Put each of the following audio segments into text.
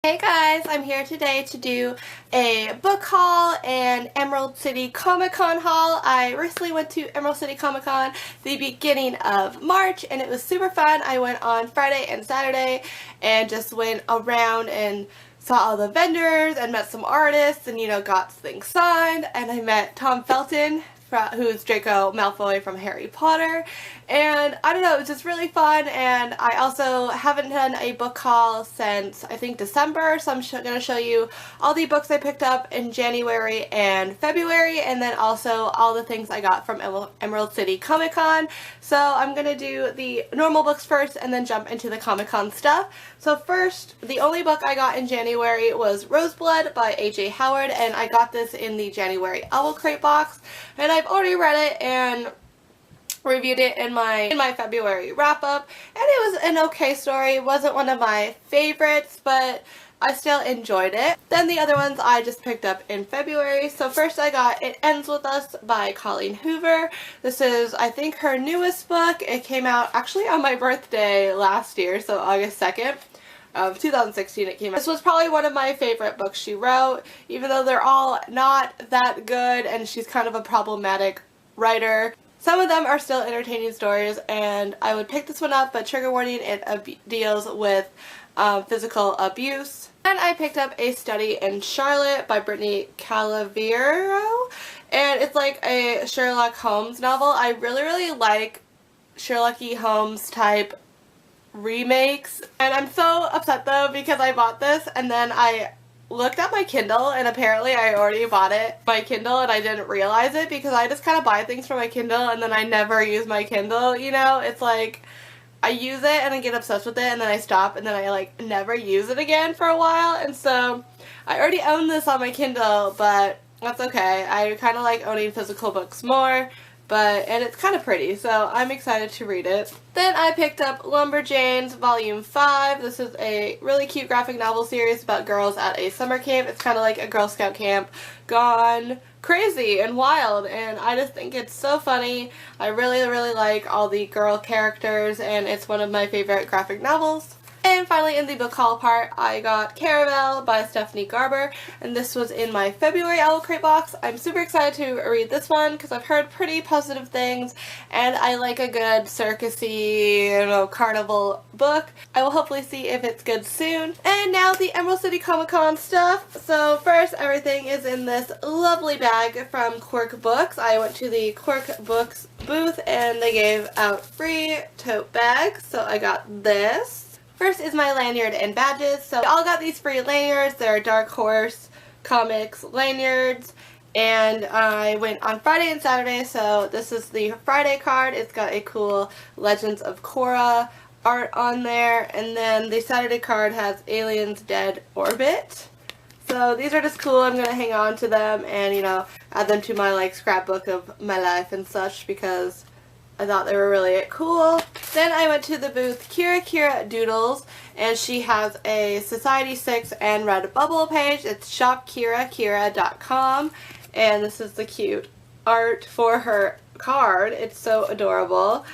Hey guys, I'm here today to do a book haul and Emerald City Comic Con haul. I recently went to Emerald City Comic Con the beginning of March and it was super fun. I went on Friday and Saturday and just went around and saw all the vendors and met some artists and got things signed, and I met Tom Felton, who's Draco Malfoy from Harry Potter, and I don't know, it was just really fun. And I also haven't done a book haul since I think December, so I'm going to show you all the books I picked up in January and February, and then also all the things I got from Emerald City Comic Con. So I'm going to do the normal books first and then jump into the Comic Con stuff. So first, the only book I got in January was Roseblood by A.J. Howard, and I got this in the January Owl Crate box, and I've already read it and reviewed it in my February wrap-up, and it was an okay story. It wasn't one of my favorites, but I still enjoyed it. Then the other ones I just picked up in February. So first I got It Ends With Us by Colleen Hoover. This is, I think, her newest book. It came out actually on my birthday last year, so August 2nd. Of 2016 it came out. This was probably one of my favorite books she wrote, even though they're all not that good and she's kind of a problematic writer. Some of them are still entertaining stories, and I would pick this one up, but trigger warning, it deals with physical abuse. And I picked up A Study in Charlotte by Brittany Calaviero, and it's like a Sherlock Holmes novel. I really like Sherlock Holmes type remakes, and I'm so upset though because I bought this and then I looked at my Kindle and apparently I already bought my Kindle and I didn't realize it, because I just kind of buy things for my Kindle and then I never use my Kindle, it's like I use it and I get obsessed with it and then I stop and then I like never use it again for a while. And so I already own this on my Kindle, but that's okay. I kind of like owning physical books more. And it's kind of pretty, so I'm excited to read it. Then I picked up Lumberjanes Volume 5. This is a really cute graphic novel series about girls at a summer camp. It's kind of like a Girl Scout camp gone crazy and wild, and I just think it's so funny. I really like all the girl characters, and it's one of my favorite graphic novels. And finally, in the book haul part, I got Caraval by Stephanie Garber, and this was in my February Owl Crate box. I'm super excited to read this one because I've heard pretty positive things, and I like a good circusy, carnival book. I will hopefully see if it's good soon. And now the Emerald City Comic Con stuff. So first, everything is in this lovely bag from Quirk Books. I went to the Quirk Books booth and they gave out free tote bags, so I got this. First is my lanyard and badges. So I all got these free lanyards. They're Dark Horse Comics lanyards. And I went on Friday and Saturday, so this is the Friday card. It's got a cool Legends of Korra art on there. And then the Saturday card has Aliens Dead Orbit. So these are just cool. I'm going to hang on to them and, add them to my scrapbook of my life and such, because I thought they were really cool. Then I went to the booth Kira Doodles, and she has a Society 6 and Redbubble page. It's shopkirakira.com, and this is the cute art for her card. It's so adorable.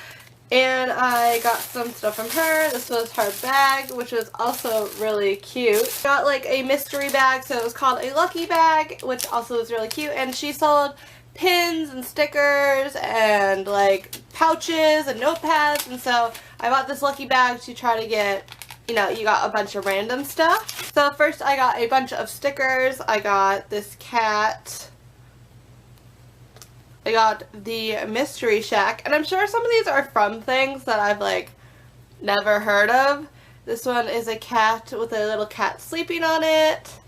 And I got some stuff from her. This was her bag, which was also really cute. Got a mystery bag, so it was called a lucky bag, which also was really cute. And she sold pins and stickers and pouches and notepads, and so I bought this lucky bag to try to get, you got a bunch of random stuff. So first I got a bunch of stickers. I got this cat. I got the Mystery Shack, and I'm sure some of these are from things that I've never heard of. This one is a cat with a little cat sleeping on it.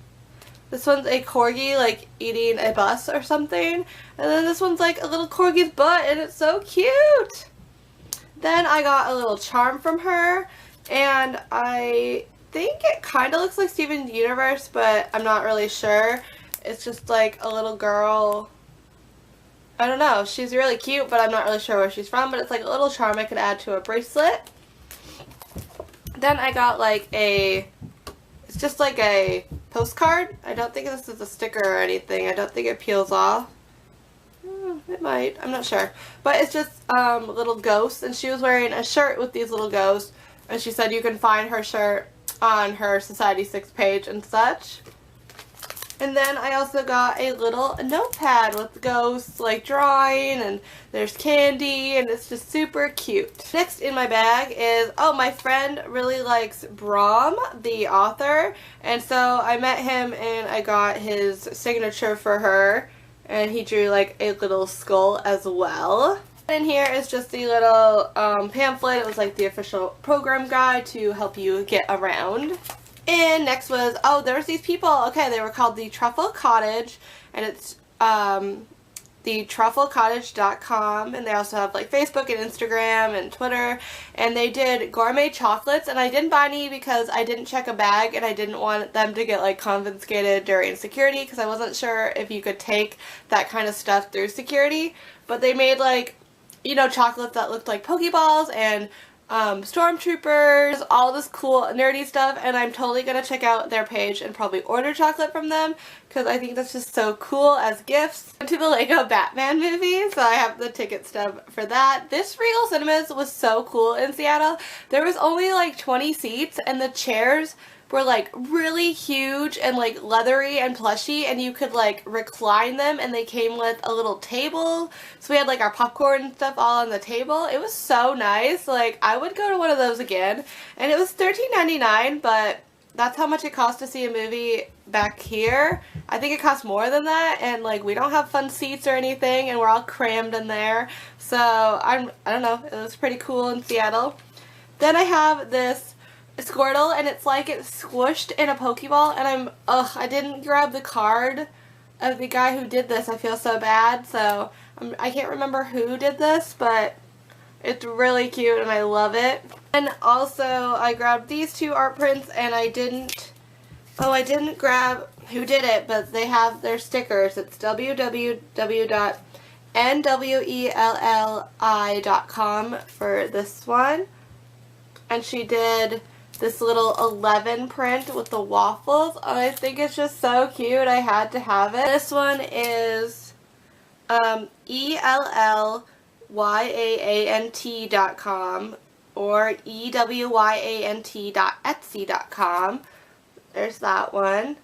This one's a corgi, eating a bus or something. And then this one's a little corgi's butt, and it's so cute. Then I got a little charm from her, and I think it kind of looks like Steven Universe, but I'm not really sure. It's just a little girl. I don't know. She's really cute, but I'm not really sure where she's from. But it's a little charm I could add to a bracelet. Then I got it's just a postcard. I don't think this is a sticker or anything. I don't think it peels off. It might. I'm not sure. But it's just little ghosts, and she was wearing a shirt with these little ghosts, and she said you can find her shirt on her Society 6 page and such. And then I also got a little notepad with ghosts like drawing, and there's candy, and it's just super cute. Next in my bag is, oh, my friend really likes Brahm, the author, and so I met him and I got his signature for her, and he drew like a little skull as well. And here is just the little pamphlet. It was like the official program guide to help you get around. And next was, oh, there was these people, okay, they were called the Truffle Cottage, and it's thetrufflecottage.com, and they also have like Facebook and Instagram and Twitter, and they did gourmet chocolates, and I didn't buy any because I didn't check a bag, and I didn't want them to get like confiscated during security, because I wasn't sure if you could take that kind of stuff through security, but they made like, you know, chocolates that looked like Pokeballs and stormtroopers, all this cool nerdy stuff, and I'm totally gonna check out their page and probably order chocolate from them because I think that's just so cool as gifts. To the Lego Batman movie, so I have the ticket stub for that. This Regal Cinemas was so cool in Seattle. There was only like 20 seats, and the chairs were like really huge and like leathery and plushy, and you could like recline them, and they came with a little table, so we had like our popcorn and stuff all on the table. It was so nice. Like, I would go to one of those again, and it was $13.99, but that's how much it costs to see a movie back here. I think it costs more than that, and like we don't have fun seats or anything, and we're all crammed in there, so I don't know, it was pretty cool in Seattle. Then I have this Squirtle, and it's like it's squished in a Pokeball, and I didn't grab the card of the guy who did this. I feel so bad, so I can't remember who did this, but it's really cute and I love it. And also I grabbed these two art prints, and I didn't grab who did it, but they have their stickers. It's www.nwelli.com for this one, and she did this little 11 print with the waffles, and I think it's just so cute. I had to have it. This one is ELLYAANT.com or EWYANT.etsy.com. There's that one.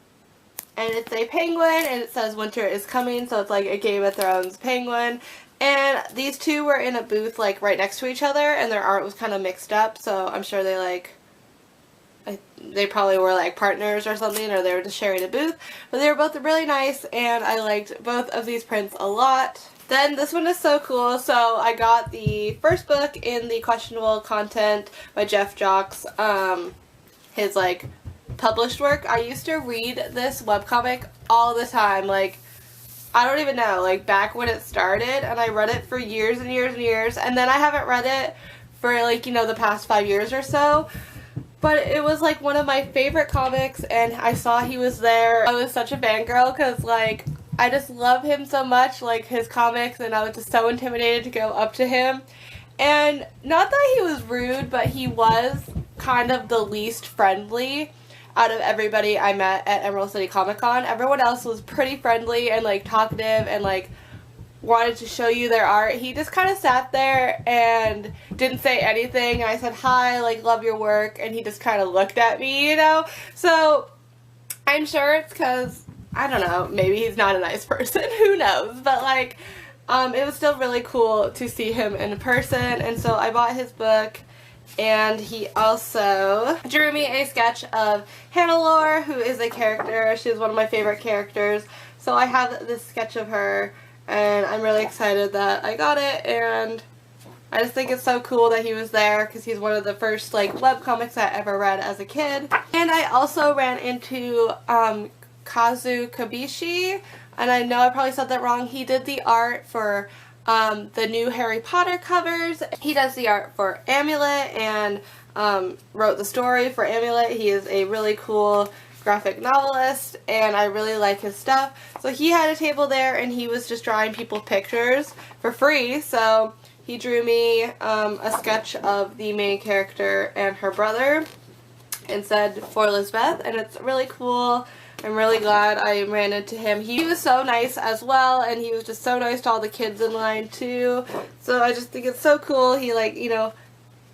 And it's a penguin, and it says winter is coming, so it's like a Game of Thrones penguin. And these two were in a booth like right next to each other, and their art was kind of mixed up, so I'm sure they probably were like partners or something, or they were just sharing a booth, but they were both really nice, and I liked both of these prints a lot. Then this one is so cool, so I got the first book in the Questionable Content by Jeff Jocks, his like published work. I used to read this webcomic all the time, like I don't even know, like back when it started, and I read it for years and years and years, and then I haven't read it for like, you know, the past 5 years or so. But it was like one of my favorite comics, and I saw he was there. I was such a fangirl because like I just love him so much, like his comics, and I was just so intimidated to go up to him. And not that he was rude, but he was kind of the least friendly out of everybody I met at Emerald City Comic Con. Everyone else was pretty friendly and like talkative and like wanted to show you their art. He just kind of sat there and didn't say anything. I said, hi, like, love your work, and he just kind of looked at me, you know? So I'm sure it's because, I don't know, maybe he's not a nice person, who knows, but like it was still really cool to see him in person, and so I bought his book. And he also drew me a sketch of Hannelore, who is a character. She's one of my favorite characters, so I have this sketch of her, and I'm really excited that I got it, and I just think it's so cool that he was there because he's one of the first like webcomics I ever read as a kid. And I also ran into Kazu Kibuishi, and I know I probably said that wrong. He did the art for the new Harry Potter covers. He does the art for Amulet and wrote the story for Amulet. He is a really cool graphic novelist, and I really like his stuff. So he had a table there, and he was just drawing people's pictures for free. So he drew me a sketch of the main character and her brother and said, for Lisbeth, and it's really cool. I'm really glad I ran into him. He was so nice as well, and he was just so nice to all the kids in line too. So I just think it's so cool. He, like, you know,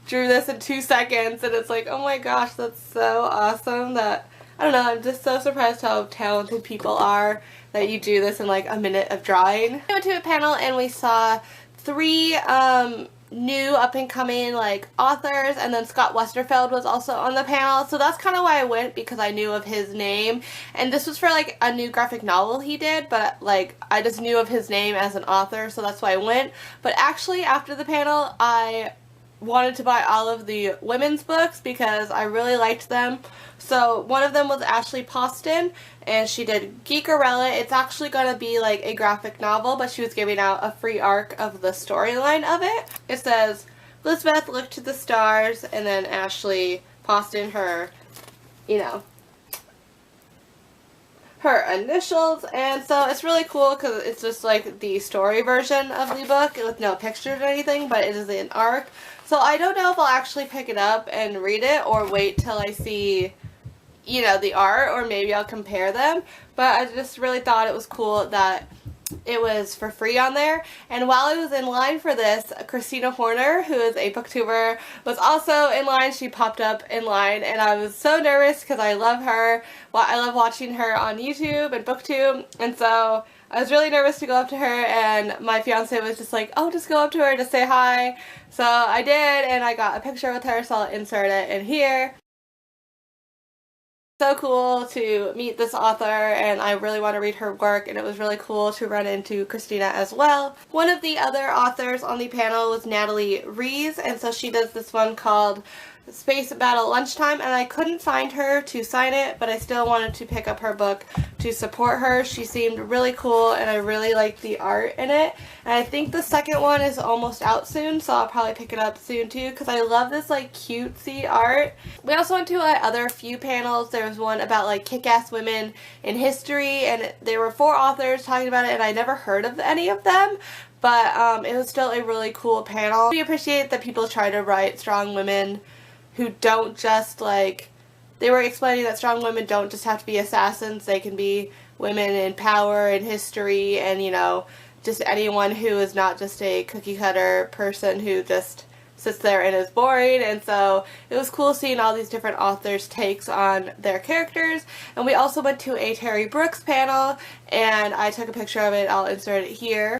drew this in 2 seconds, and it's like, oh my gosh, that's so awesome that, I don't know, I'm just so surprised how talented people are that you do this in like a minute of drawing. We went to a panel and we saw 3 new up-and-coming like authors, and then Scott Westerfeld was also on the panel, so that's kind of why I went, because I knew of his name, and this was for like a new graphic novel he did, but like I just knew of his name as an author, so that's why I went. But actually after the panel I wanted to buy all of the women's books because I really liked them. So one of them was Ashley Poston, and she did Geekerella. It's actually going to be like a graphic novel, but she was giving out a free arc of the storyline of it. It says, Elizabeth looked to the stars, and then Ashley Poston, her, you know, her initials, and so it's really cool because it's just like the story version of the book with no pictures or anything, but it is an arc. So I don't know if I'll actually pick it up and read it or wait till I see, you know, the art, or maybe I'll compare them, but I just really thought it was cool that it was for free on there. And while I was in line for this, Christina Horner, who is a booktuber, was also in line. She popped up in line, and I was so nervous because I love her. Well, I love watching her on YouTube and BookTube, and so I was really nervous to go up to her, and my fiance was just like, oh, just go up to her to say hi. So I did, and I got a picture with her, so I'll insert it in here. So cool to meet this author, and I really want to read her work, and it was really cool to run into Christina as well. One of the other authors on the panel was Natalie Rees, and so she does this one called Space Battle Lunchtime, and I couldn't find her to sign it, but I still wanted to pick up her book to support her. She seemed really cool, and I really liked the art in it, and I think the second one is almost out soon, so I'll probably pick it up soon too, because I love this like cutesy art. We also went to other few panels. There was one about like kick-ass women in history, and there were 4 authors talking about it, and I never heard of any of them, but it was still a really cool panel. We appreciate that people try to write strong women who don't just like, they were explaining that strong women don't just have to be assassins, they can be women in power and history, and you know, just anyone who is not just a cookie cutter person who just sits there and is boring. And so it was cool seeing all these different authors' takes on their characters. And we also went to a Terry Brooks panel, and I took a picture of it, I'll insert it here.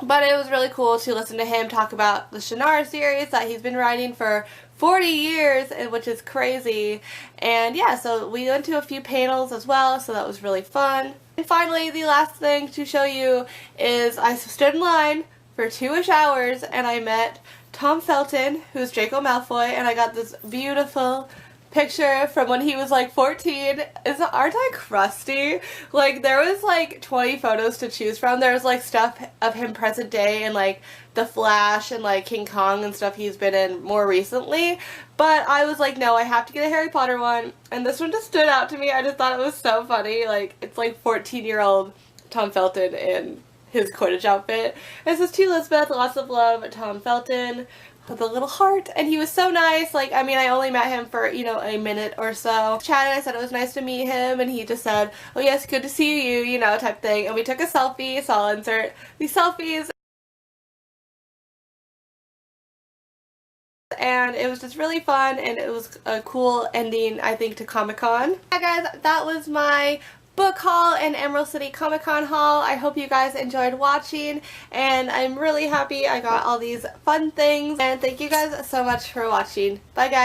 But it was really cool to listen to him talk about the Shannara series that he's been writing for 40 years, which is crazy. And yeah, so we went to a few panels as well, so that was really fun. And finally, the last thing to show you is I stood in line for 2-ish hours, and I met Tom Felton, who's Draco Malfoy, and I got this beautiful picture from when he was like 14. Aren't I crusty? Like, there was like 20 photos to choose from. There was like stuff of him present day and like The Flash and like King Kong and stuff he's been in more recently, but I was like, no, I have to get a Harry Potter one, and this one just stood out to me. I just thought it was so funny. Like, it's like 14-year-old Tom Felton in his Quidditch outfit. And it says, to Elizabeth, lots of love, Tom Felton, with a little heart. And he was so nice. Like, I mean, I only met him for, you know, a minute or so. Chatted, I said it was nice to meet him, and he just said, oh yes, good to see you, you know, type thing. And we took a selfie, so I'll insert these selfies. And it was just really fun, and it was a cool ending, I think, to Comic-Con. Yeah, guys, that was my book haul and Emerald City Comic Con haul. I hope you guys enjoyed watching, and I'm really happy I got all these fun things, and thank you guys so much for watching. Bye guys.